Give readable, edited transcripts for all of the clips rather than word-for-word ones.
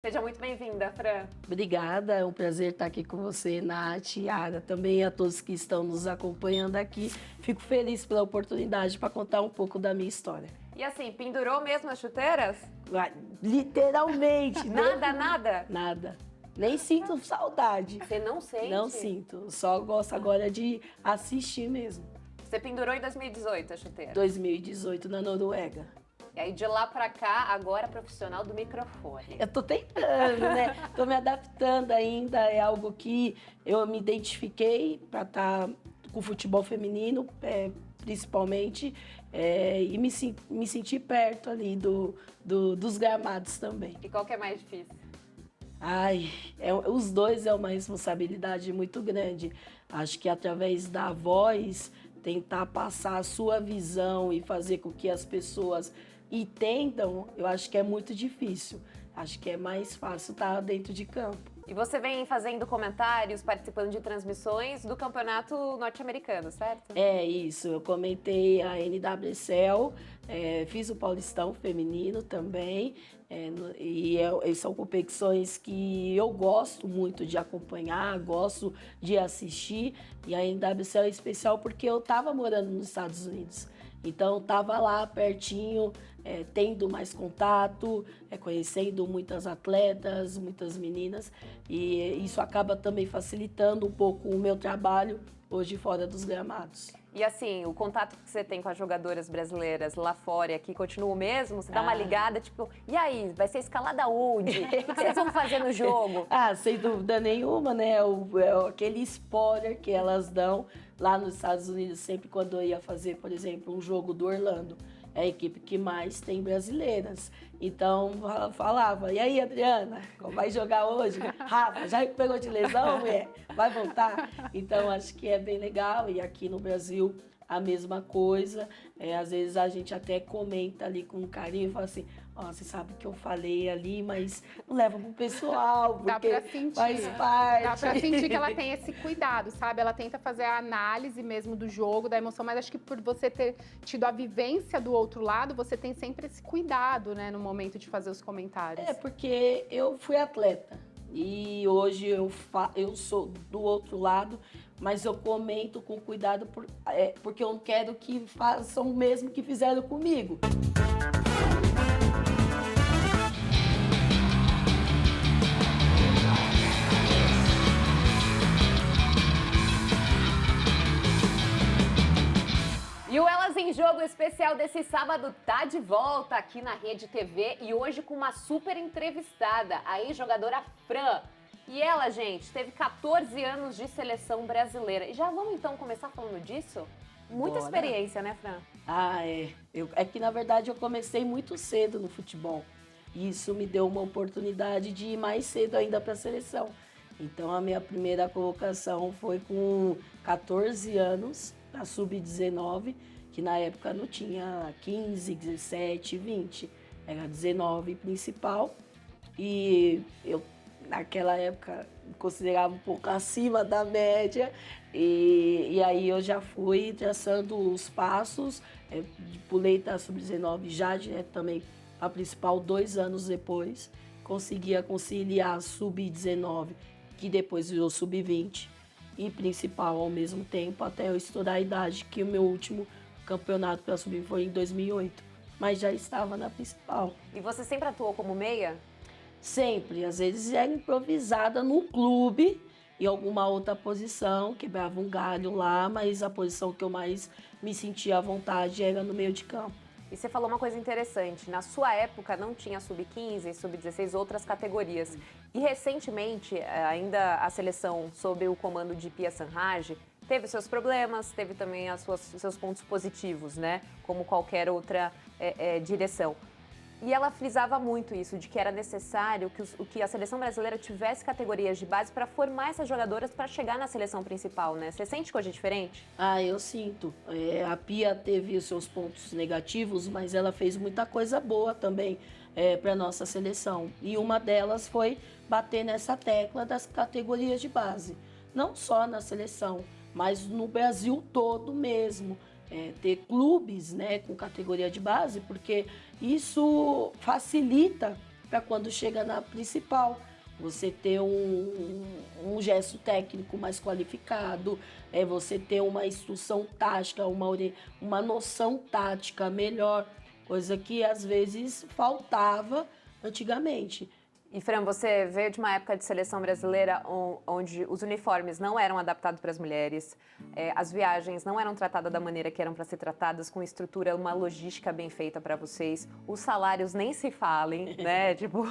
Seja muito bem-vinda, Fran. Obrigada, é um prazer estar aqui com você, Nath, Yara, também a todos que estão nos acompanhando aqui. Fico feliz pela oportunidade para contar um pouco da minha história. E assim, pendurou mesmo as chuteiras? Literalmente. Nada? Nada. Nem sinto saudade. Você não sente? Não sinto, só gosto agora de assistir mesmo. Você pendurou em 2018 a chuteira? 2018 na Noruega. E aí de lá pra cá, agora profissional do microfone. Eu tô tentando, né? Tô me adaptando ainda, é algo que eu me identifiquei para estar com o futebol feminino, principalmente, e me sentir perto ali dos gramados também. E qual que é mais difícil? Ai, os dois é uma responsabilidade muito grande. Acho que através da voz, tentar passar a sua visão e fazer com que as pessoas entendam, eu acho que é muito difícil. Acho que é mais fácil estar dentro de campo. E você vem fazendo comentários, participando de transmissões do campeonato norte-americano, certo? É isso, eu comentei a NWSL, fiz o Paulistão feminino também, e são competições que eu gosto muito de acompanhar, gosto de assistir, e a NWSL é especial porque eu estava morando nos Estados Unidos. Então, estava lá pertinho, tendo mais contato, conhecendo muitas atletas, muitas meninas, e isso acaba também facilitando um pouco o meu trabalho hoje fora dos gramados. E assim, o contato que você tem com as jogadoras brasileiras lá fora e aqui continua o mesmo? Você dá uma ligada, tipo, e aí, vai ser escalada onde? O que vocês vão fazer no jogo? Sem dúvida nenhuma, né? Aquele spoiler que elas dão lá nos Estados Unidos, sempre quando eu ia fazer, por exemplo, um jogo do Orlando. É a equipe que mais tem brasileiras. Então, falava, e aí, Adriana, vai jogar hoje? Rafa, já recuperou de lesão, mulher? Vai voltar? Então, acho que é bem legal. E aqui no Brasil, a mesma coisa. Às vezes a gente até comenta ali com carinho e fala assim, você sabe que eu falei ali, mas não leva pro pessoal, porque dá pra sentir, faz parte. Dá pra sentir que ela tem esse cuidado, sabe? Ela tenta fazer a análise mesmo do jogo, da emoção, mas acho que por você ter tido a vivência do outro lado, você tem sempre esse cuidado, né, no momento de fazer os comentários. Porque eu fui atleta. E hoje eu sou do outro lado, mas eu comento com cuidado porque eu não quero que façam o mesmo que fizeram comigo. E o Elas em Jogo especial desse sábado tá de volta aqui na Rede TV e hoje com uma super entrevistada, a ex-jogadora Fran. E ela, gente, teve 14 anos de seleção brasileira. E já vamos então começar falando disso? Muita experiência, né, Fran? É que na verdade eu comecei muito cedo no futebol. E isso me deu uma oportunidade de ir mais cedo ainda para a seleção. Então a minha primeira colocação foi com 14 anos, a sub-19, que na época não tinha 15, 17, 20, era 19 principal. E eu, naquela época, me considerava um pouco acima da média. E aí eu já fui traçando os passos, pulei da sub-19 já direto também a principal 2 anos depois. Conseguia conciliar a sub-19, que depois virou sub-20, e principal ao mesmo tempo, até eu estourar a idade, que o meu último campeonato para subir foi em 2008, mas já estava na principal. E você sempre atuou como meia? Sempre, às vezes era improvisada no clube, em alguma outra posição, quebrava um galho lá, mas a posição que eu mais me sentia à vontade era no meio de campo. E você falou uma coisa interessante, na sua época não tinha sub-15, sub-16, outras categorias. E recentemente, ainda a seleção sob o comando de Pia Sanraj teve seus problemas, teve também seus pontos positivos, né? Como qualquer outra direção. E ela frisava muito isso, de que era necessário que a seleção brasileira tivesse categorias de base para formar essas jogadoras para chegar na seleção principal, né? Você sente coisa diferente? Eu sinto. A Pia teve os seus pontos negativos, mas ela fez muita coisa boa também para a nossa seleção. E uma delas foi bater nessa tecla das categorias de base. Não só na seleção, mas no Brasil todo mesmo. Ter clubes, né, com categoria de base, porque isso facilita para quando chega na principal. Você ter um gesto técnico mais qualificado, você ter uma instrução tática, uma noção tática melhor, coisa que às vezes faltava antigamente. E, Fran, você veio de uma época de seleção brasileira onde os uniformes não eram adaptados para as mulheres, as viagens não eram tratadas da maneira que eram para ser tratadas, com estrutura, uma logística bem feita para vocês, os salários nem se falem, né? Tipo,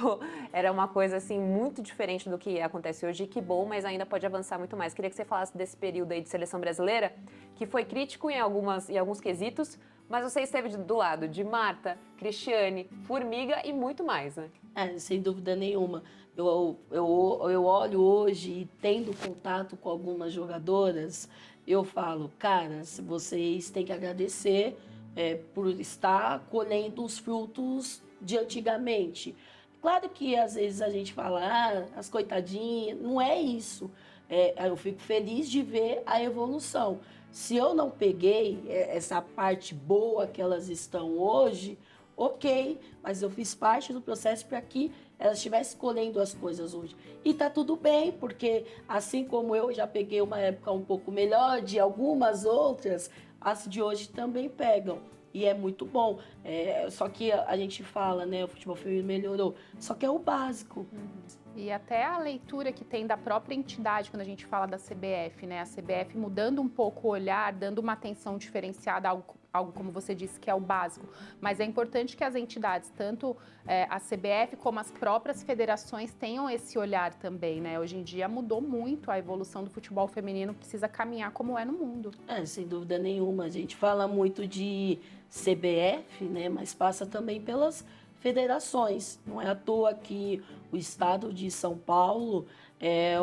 era uma coisa, assim, muito diferente do que acontece hoje. E que bom, mas ainda pode avançar muito mais. Queria que você falasse desse período aí de seleção brasileira, que foi crítico em alguns quesitos, mas você esteve do lado de Marta, Cristiane, Formiga e muito mais, né? Sem dúvida nenhuma. Eu olho hoje e tendo contato com algumas jogadoras, eu falo, caras, vocês têm que agradecer por estar colhendo os frutos de antigamente. Claro que às vezes a gente fala, as coitadinhas, não é isso. Eu fico feliz de ver a evolução. Se eu não peguei essa parte boa que elas estão hoje, ok, mas eu fiz parte do processo para que elas estivessem colhendo as coisas hoje. E tá tudo bem, porque assim como eu já peguei uma época um pouco melhor de algumas outras, as de hoje também pegam. E é muito bom. Só que a gente fala, né, o futebol feminino melhorou. Só que é o básico. E até a leitura que tem da própria entidade quando a gente fala da CBF, né? A CBF mudando um pouco o olhar, dando uma atenção diferenciada, algo como você disse, que é o básico. Mas é importante que as entidades, tanto a CBF como as próprias federações, tenham esse olhar também, né? Hoje em dia mudou muito a evolução do futebol feminino, precisa caminhar como é no mundo. Sem dúvida nenhuma. A gente fala muito de CBF, né? Mas passa também pelas federações. Não é à toa que o estado de São Paulo é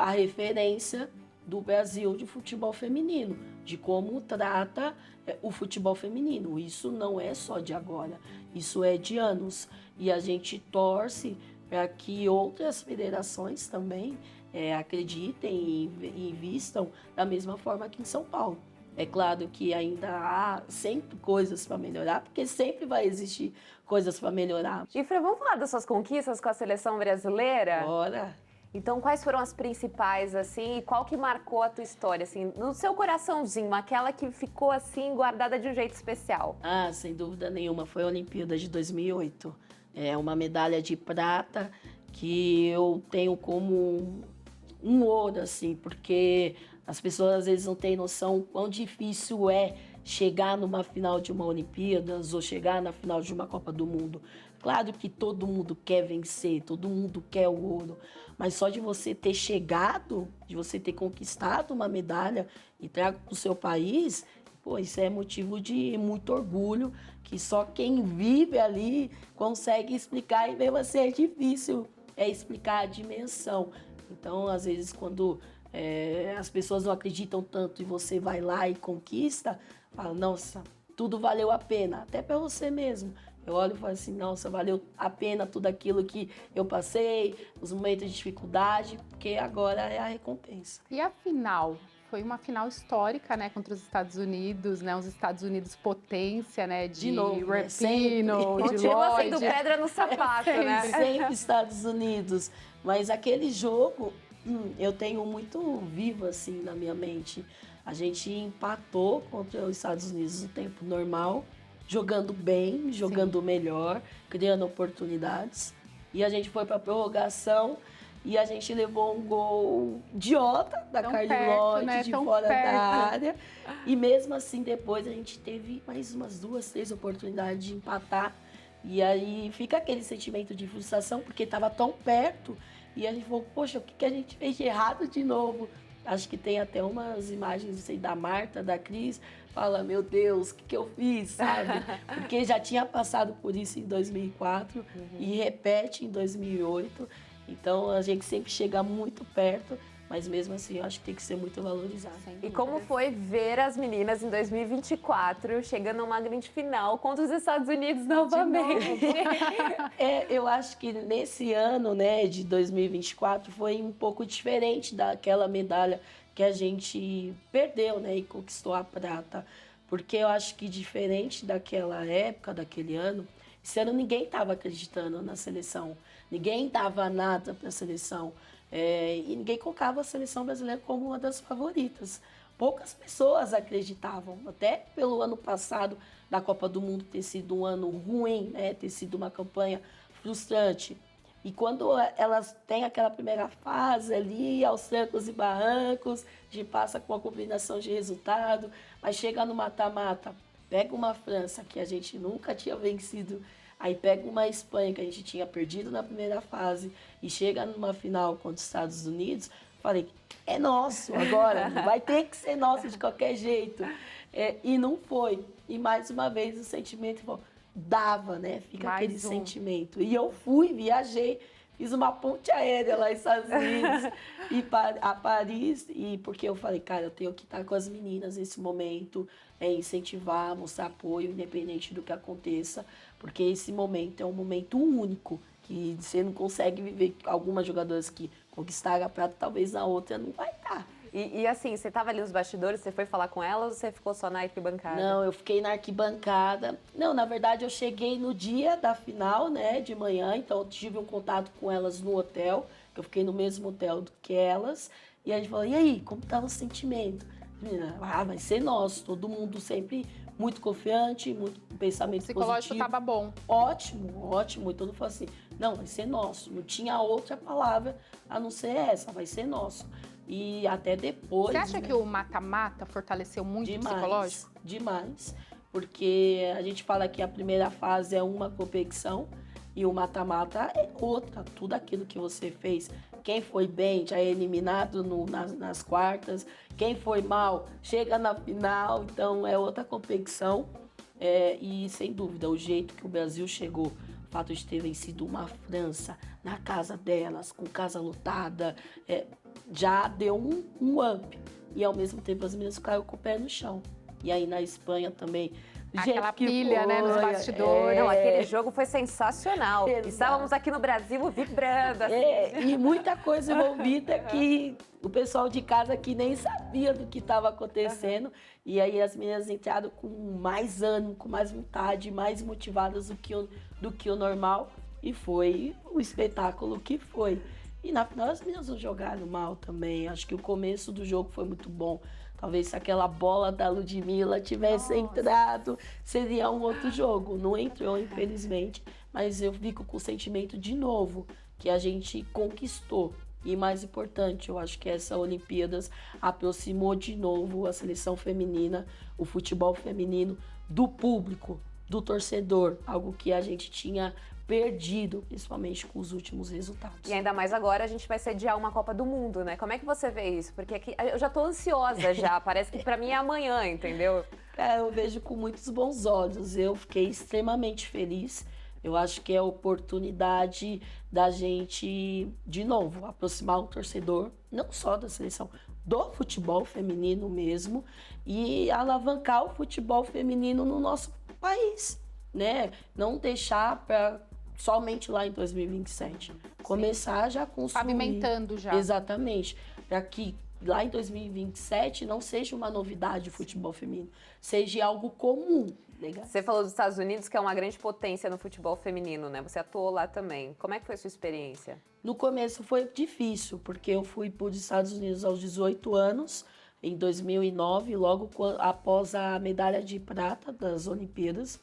a referência do Brasil de futebol feminino, de como trata o futebol feminino. Isso não é só de agora, isso é de anos. E a gente torce para que outras federações também acreditem e invistam da mesma forma aqui em São Paulo. É claro que ainda há sempre coisas para melhorar, porque sempre vai existir coisas para melhorar. E, Fran, vamos falar das suas conquistas com a seleção brasileira? Bora! Então, quais foram as principais, assim, e qual que marcou a tua história, assim, no seu coraçãozinho, aquela que ficou, assim, guardada de um jeito especial? Sem dúvida nenhuma, foi a Olimpíada de 2008. É uma medalha de prata que eu tenho como um ouro, assim, porque as pessoas às vezes não têm noção quão difícil é chegar numa final de uma Olimpíadas ou chegar na final de uma Copa do Mundo. Claro que todo mundo quer vencer, todo mundo quer o ouro, mas só de você ter chegado, de você ter conquistado uma medalha e trago para o seu país, isso é motivo de muito orgulho, que só quem vive ali consegue explicar, e mesmo assim é difícil explicar a dimensão. Então, às vezes, quando as pessoas não acreditam tanto e você vai lá e conquista, fala, nossa, tudo valeu a pena, até para você mesmo. Eu olho e falo assim, nossa, valeu a pena tudo aquilo que eu passei, os momentos de dificuldade, porque agora é a recompensa. E a final? Foi uma final histórica, né, contra os Estados Unidos, né, os Estados Unidos potência, né, de novo, Rapinoe, de Continua Lloyd. sendo pedra no sapato, né? Sempre Estados Unidos, mas aquele jogo eu tenho muito vivo assim na minha mente. A gente empatou contra os Estados Unidos no tempo normal, jogando bem, jogando melhor, criando oportunidades. E a gente foi para a prorrogação e a gente levou um gol idiota da Carly Lloyd, né? De fora da área. E mesmo assim, depois a gente teve mais umas 2, 3 oportunidades de empatar. E aí fica aquele sentimento de frustração, porque estava tão perto. E a gente falou, poxa, o que a gente fez de errado de novo? Acho que tem até umas imagens, não sei, da Marta, da Cris, fala, meu Deus, o que eu fiz, sabe? Porque já tinha passado por isso em 2004 e repete em 2008. Então, a gente sempre chega muito perto, mas mesmo assim, eu acho que tem que ser muito valorizado. E como foi ver as meninas em 2024 chegando a uma grande final contra os Estados Unidos novamente? Eu acho que nesse ano, né, de 2024 foi um pouco diferente daquela medalha que a gente perdeu, né, e conquistou a prata. Porque eu acho que diferente daquela época, daquele ano, Esse ano ninguém estava acreditando na seleção, ninguém dava nada para a seleção. E ninguém colocava a seleção brasileira como uma das favoritas. Poucas pessoas acreditavam, até pelo ano passado da Copa do Mundo ter sido um ano ruim, né? Ter sido uma campanha frustrante. E quando elas têm aquela primeira fase ali, aos trancos e barrancos, a gente passa com uma combinação de resultado, mas chega no mata-mata, pega uma França que a gente nunca tinha vencido, aí pega uma Espanha que a gente tinha perdido na primeira fase e chega numa final contra os Estados Unidos, falei, é nosso agora, vai ter que ser nosso de qualquer jeito. E não foi. E mais uma vez o sentimento dava, né? Fica Mais aquele um. sentimento. E eu fui, viajei, fiz uma ponte aérea lá nos Estados Unidos e a Paris, e porque eu falei, cara, eu tenho que estar com as meninas nesse momento, incentivar, mostrar apoio, independente do que aconteça, porque esse momento é um momento único, que você não consegue viver. Algumas jogadoras que conquistaram a prata, talvez na outra não vai estar. E assim, você estava ali nos bastidores, você foi falar com elas ou você ficou só na arquibancada? Não, eu fiquei na arquibancada. Não, na verdade, eu cheguei no dia da final, né, de manhã, então eu tive um contato com elas no hotel, que eu fiquei no mesmo hotel do que elas, e a gente falou, e aí, como estava o sentimento? Menina, vai ser nosso, todo mundo sempre muito confiante, muito pensamento O psicológico positivo. estava bom. Ótimo, ótimo. E todo mundo falou assim, não, vai ser nosso. Não tinha outra palavra a não ser essa, vai ser nosso. E até depois... Você acha que o mata-mata fortaleceu muito o psicológico? Demais. Porque a gente fala que a primeira fase é uma competição e o mata-mata é outra. Tudo aquilo que você fez. Quem foi bem já é eliminado nas quartas. Quem foi mal chega na final. Então é outra competição. E sem dúvida, o jeito que o Brasil chegou, o fato de ter vencido uma França na casa delas, com casa lotada, já deu um up. E ao mesmo tempo as meninas ficaram com o pé no chão. E aí na Espanha também. Aquela pilha, né, nos bastidores. Não, aquele jogo foi sensacional. Exato. Estávamos aqui no Brasil vibrando. Assim. E muita coisa envolvida que o pessoal de casa aqui nem sabia do que estava acontecendo. E aí as meninas entraram com mais ânimo, com mais vontade, mais motivadas do que o normal. E foi o espetáculo que foi. E na final as meninas não jogaram mal também. Acho que o começo do jogo foi muito bom. Talvez se aquela bola da Ludmilla tivesse entrado, seria um outro jogo. Não entrou, infelizmente, mas eu fico com o sentimento de novo que a gente conquistou. E mais importante, eu acho que essa Olimpíadas aproximou de novo a seleção feminina, o futebol feminino, do público, do torcedor, algo que a gente tinha perdido, principalmente com os últimos resultados. E ainda mais agora a gente vai sediar uma Copa do Mundo, né? Como é que você vê isso? Porque aqui eu já tô ansiosa já, parece que pra mim é amanhã, entendeu? Eu vejo com muitos bons olhos, eu fiquei extremamente feliz. Eu acho que é a oportunidade da gente, de novo, aproximar o torcedor, não só da seleção, do futebol feminino mesmo, e alavancar o futebol feminino no nosso país, né? Não deixar para somente lá em 2027. Começar já a construir. Pavimentando já. Exatamente. Para que lá em 2027 não seja uma novidade o futebol feminino, seja algo comum. Legal. Você falou dos Estados Unidos, que é uma grande potência no futebol feminino, né? Você atuou lá também. Como é que foi a sua experiência? No começo foi difícil, porque eu fui para os Estados Unidos aos 18 anos, em 2009, logo após a medalha de prata das Olimpíadas.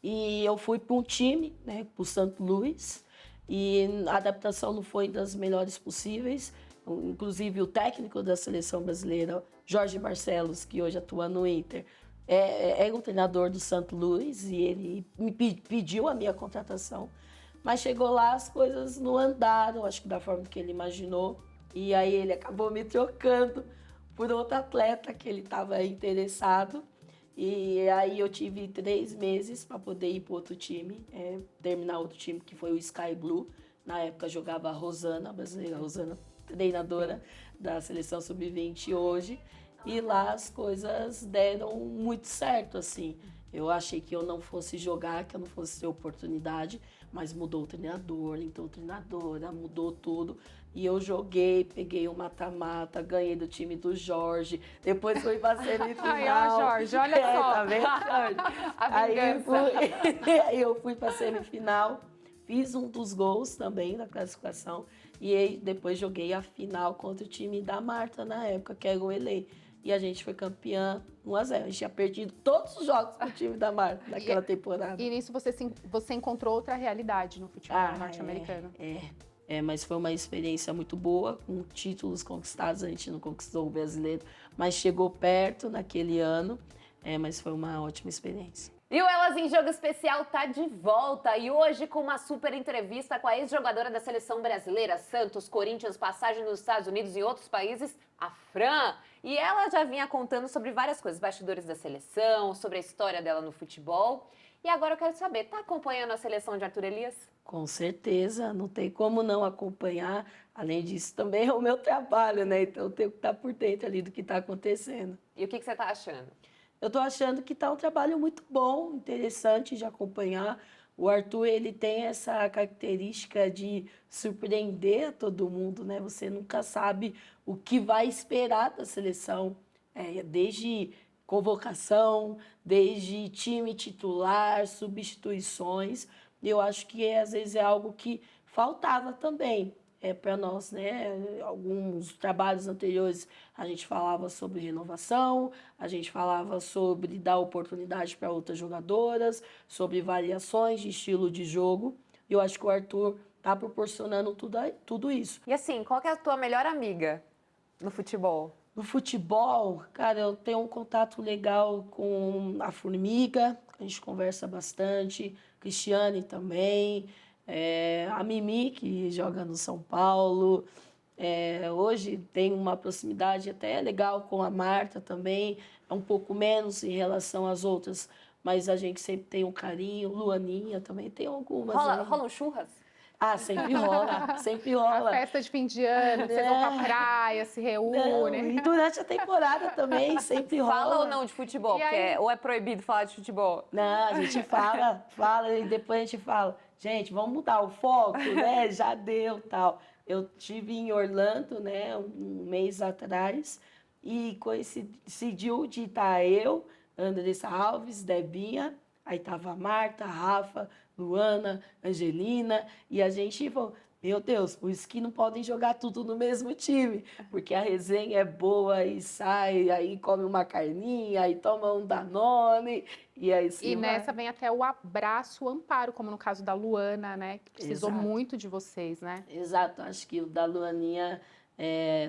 E eu fui para um time, né, para o St. Louis, e a adaptação não foi das melhores possíveis. Inclusive o técnico da seleção brasileira, Jorge Barcelos, que hoje atua no Inter, é o treinador do St. Louis, e ele me pediu a minha contratação. Mas chegou lá, as coisas não andaram, acho que da forma que ele imaginou. E aí ele acabou me trocando por outro atleta que ele estava interessado. E aí eu tive 3 meses para poder ir para outro time, terminar outro time, que foi o Sky Blue. Na época jogava a Rosana, a brasileira Rosana, treinadora da seleção sub-20 hoje. E lá as coisas deram muito certo, assim. Eu achei que eu não fosse jogar, que eu não fosse ter oportunidade, mas mudou o treinador, entrou treinadora, mudou tudo. E eu joguei, peguei o mata-mata, ganhei do time do Jorge, depois fui pra semifinal. Ai, ó, Jorge, olha só. Tá vendo, Jorge? A vingança. Aí eu fui pra semifinal, fiz um dos gols também da classificação, e aí depois joguei a final contra o time da Marta na época, que era o Elei. E a gente foi campeã 1-0. A gente tinha perdido todos os jogos pro time da Marta naquela temporada. E nisso você encontrou outra realidade no futebol norte-americano. Mas foi uma experiência muito boa, com títulos conquistados. A gente não conquistou o brasileiro, mas chegou perto naquele ano. Mas foi uma ótima experiência. E o Elas em Jogo Especial tá de volta e hoje com uma super entrevista com a ex-jogadora da seleção brasileira, Santos, Corinthians, passagem nos Estados Unidos e outros países, a Fran. E ela já vinha contando sobre várias coisas, bastidores da seleção, sobre a história dela no futebol. E agora eu quero saber, tá acompanhando a seleção de Arthur Elias? Com certeza, não tem como não acompanhar. Além disso, também é o meu trabalho, né? Então eu tenho que estar por dentro ali do que está acontecendo. E o que você tá achando? Eu estou achando que está um trabalho muito bom, interessante de acompanhar. O Arthur, ele tem essa característica de surpreender a todo mundo, né? Você nunca sabe o que vai esperar da seleção, desde convocação, desde time titular, substituições. Eu acho que às vezes é algo que faltava também. Para nós, né? Alguns trabalhos anteriores a gente falava sobre renovação, a gente falava sobre dar oportunidade para outras jogadoras, sobre variações de estilo de jogo. E eu acho que o Arthur está proporcionando tudo isso. E assim, qual que é a tua melhor amiga no futebol? No futebol, cara, eu tenho um contato legal com a Formiga, a gente conversa bastante, Cristiane também. A Mimi, que joga no São Paulo. Hoje tem uma proximidade até legal com a Marta também, é um pouco menos em relação às outras, mas a gente sempre tem um carinho. Luaninha também tem algumas. Rolam churras? Sempre rola, sempre rola. A festa de fim de ano, vocês vão pra praia, se reúnem. E durante a temporada também sempre rola. Fala ou não de futebol? Ou é proibido falar de futebol? Não, a gente fala e depois a gente fala, gente, vamos mudar o foco, né? Já deu, tal. Eu estive em Orlando, né, um mês atrás, e coincidiu de estar eu, Andressa Alves, Debinha, aí tava a Marta, a Rafa, Luana, Angelina, e a gente falou, meu Deus, por isso que não podem jogar tudo no mesmo time, porque a resenha é boa e sai, aí come uma carninha, aí toma um Danone, e aí sim. E nessa vem até o abraço, o amparo, como no caso da Luana, né, que precisou muito de vocês, né? Exato, acho que o da Luaninha,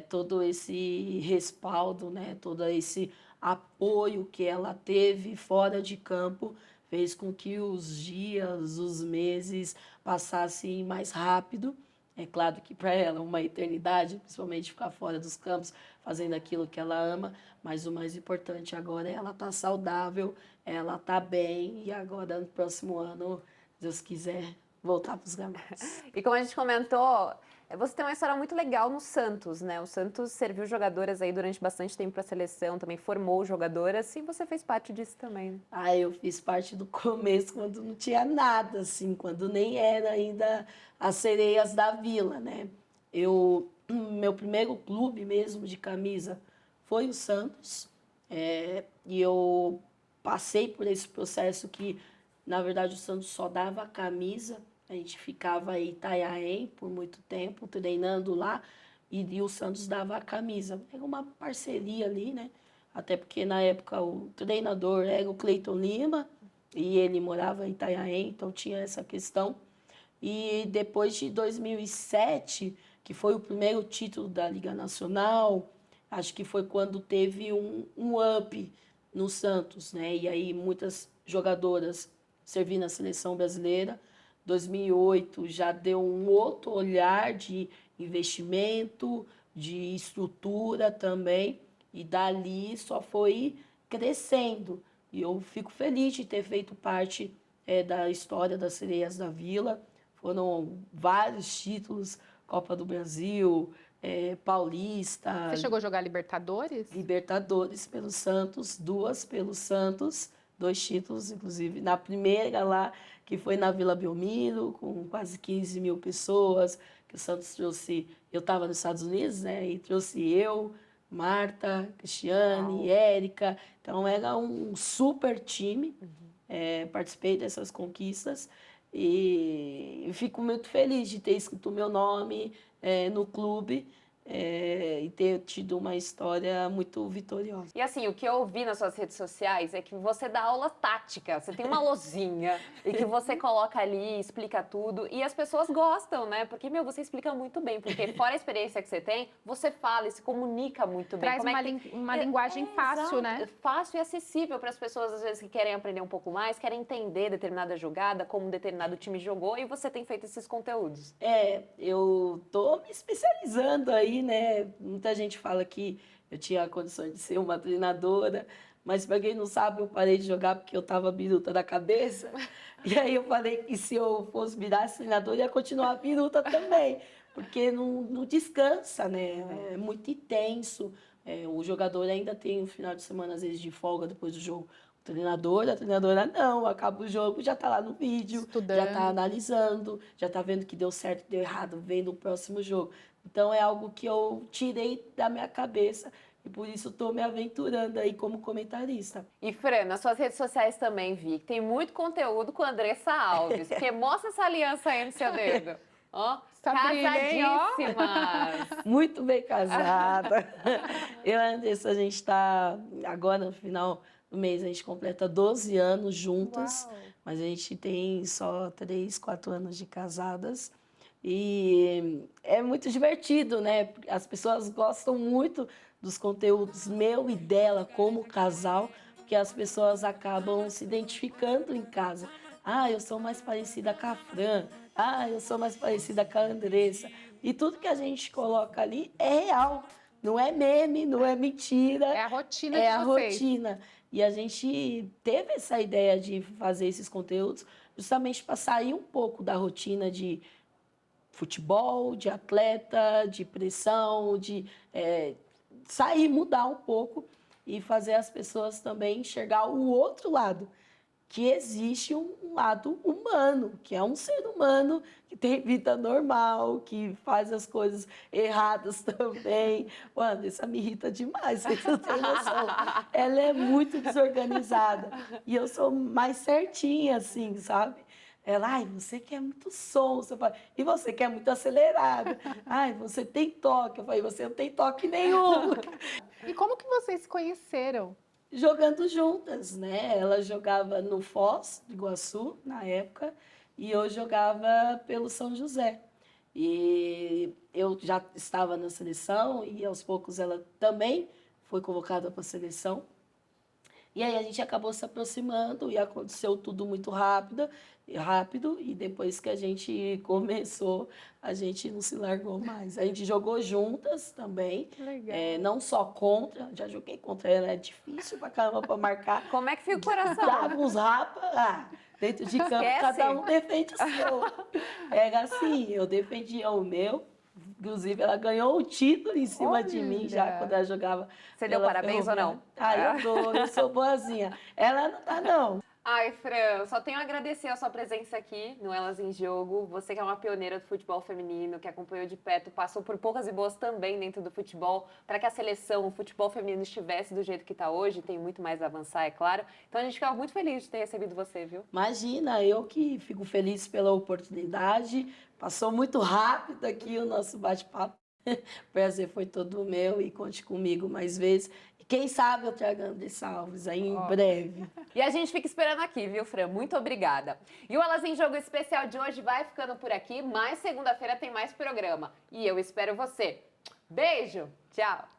todo esse respaldo, né, todo esse apoio que ela teve fora de campo, fez com que os dias, os meses passassem mais rápido. É claro que para ela é uma eternidade, principalmente ficar fora dos campos, fazendo aquilo que ela ama, mas o mais importante agora é ela estar saudável, ela estar bem, e agora no próximo ano, Deus quiser, voltar para os gramados. E como a gente comentou, você tem uma história muito legal no Santos, né? O Santos serviu jogadoras aí durante bastante tempo para a seleção, também formou jogadoras, e você fez parte disso também, né? Eu fiz parte do começo, quando não tinha nada, assim, quando nem era ainda as Sereias da Vila, né? Meu primeiro clube mesmo de camisa foi o Santos, e eu passei por esse processo que, na verdade, o Santos só dava a camisa. A gente ficava em Itanhaém por muito tempo, treinando lá, e o Santos dava a camisa. Era uma parceria ali, né? Até porque, na época, o treinador era o Cleiton Lima, e ele morava em Itanhaém, então tinha essa questão. E depois de 2007, que foi o primeiro título da Liga Nacional, acho que foi quando teve um up no Santos, né? E aí muitas jogadoras servindo na seleção brasileira. 2008 já deu um outro olhar de investimento, de estrutura também, e dali só foi crescendo. E eu fico feliz de ter feito parte da história das Sereias da Vila. Foram vários títulos, Copa do Brasil, Paulista. Você chegou a jogar Libertadores? Libertadores pelo Santos, 2 pelo Santos, 2 títulos, inclusive. Na primeira lá, que foi na Vila Belmiro, com quase 15 mil pessoas, que o Santos trouxe, eu estava nos Estados Unidos, né, e trouxe eu, Marta, Cristiane, Érica, então era um super time, participei dessas conquistas e fico muito feliz de ter escrito o meu nome no clube, e ter tido uma história muito vitoriosa. E assim, o que eu ouvi nas suas redes sociais é que você dá aula tática, você tem uma lousinha e que você coloca ali, explica tudo e as pessoas gostam, né? Porque, você explica muito bem, porque fora a experiência que você tem, você fala e se comunica muito bem. Traz uma linguagem fácil, né? Fácil e acessível para as pessoas, às vezes, que querem aprender um pouco mais, querem entender determinada jogada, como um determinado time jogou e você tem feito esses conteúdos. Eu tô me especializando aí, né? Muita gente fala que eu tinha condições de ser uma treinadora, mas para quem não sabe, eu parei de jogar porque eu tava biruta da cabeça. E aí eu falei que se eu fosse virar treinadora, ia continuar biruta também, porque não descansa, né? É muito intenso. O jogador ainda tem um final de semana, às vezes, de folga depois do jogo. A treinadora não, acaba o jogo, já está lá no vídeo, estudando, já está analisando, já está vendo que deu certo, que deu errado, vendo o próximo jogo. Então é algo que eu tirei da minha cabeça e por isso estou me aventurando aí como comentarista. E Fran, nas suas redes sociais também vi que tem muito conteúdo com a Andressa Alves, porque mostra essa aliança aí no seu dedo. Ó, casadíssimas! Muito bem casada. Eu e a Andressa, a gente está agora no final do mês, a gente completa 12 anos juntas. Uau. Mas a gente tem só 3, 4 anos de casadas. E é muito divertido, né? As pessoas gostam muito dos conteúdos meu e dela como casal, porque as pessoas acabam se identificando em casa. Eu sou mais parecida com a Fran. Eu sou mais parecida com a Andressa. E tudo que a gente coloca ali é real. Não é meme, não é mentira. É a rotina de vocês. É a rotina. E a gente teve essa ideia de fazer esses conteúdos justamente para sair um pouco da rotina de futebol, de atleta, de pressão, de sair, mudar um pouco e fazer as pessoas também enxergar o outro lado, que existe um lado humano, que é um ser humano que tem vida normal, que faz as coisas erradas também. Mano, isso me irrita demais, você não tem noção. Ela é muito desorganizada e eu sou mais certinha, assim, sabe? Ela, você quer muito som, você fala, e você quer muito acelerado. Você tem toque. Eu falei, você não tem toque nenhum. E como que vocês se conheceram? Jogando juntas, né? Ela jogava no Foz do Iguaçu, na época, e eu jogava pelo São José. E eu já estava na seleção e aos poucos ela também foi convocada para a seleção. E aí a gente acabou se aproximando e aconteceu tudo muito rápido, e depois que a gente começou, a gente não se largou mais. A gente jogou juntas também, Legal. Não só contra, já joguei contra ela, é difícil pra caramba pra marcar. Como é que fica o coração? Dava uns rapa, dentro de campo, Esquece. cada um defende o seu. Era assim, eu defendia o meu. Inclusive, ela ganhou o título em cima de mim já quando ela jogava. Você deu parabéns ou não? Eu dou, eu sou boazinha. Ela não tá, não. Ai, Fran, só tenho a agradecer a sua presença aqui no Elas em Jogo. Você que é uma pioneira do futebol feminino, que acompanhou de perto, passou por poucas e boas também dentro do futebol, para que a seleção, o futebol feminino estivesse do jeito que está hoje, tem muito mais a avançar, é claro. Então a gente fica muito feliz de ter recebido você, viu? Imagina, eu que fico feliz pela oportunidade. Passou muito rápido aqui o nosso bate-papo. O prazer foi todo meu e conte comigo mais vezes. Quem sabe eu trago a Andressa Alves aí em breve. E a gente fica esperando aqui, viu, Fran? Muito obrigada. E o Elas em Jogo especial de hoje vai ficando por aqui, mas segunda-feira tem mais programa. E eu espero você. Beijo, tchau!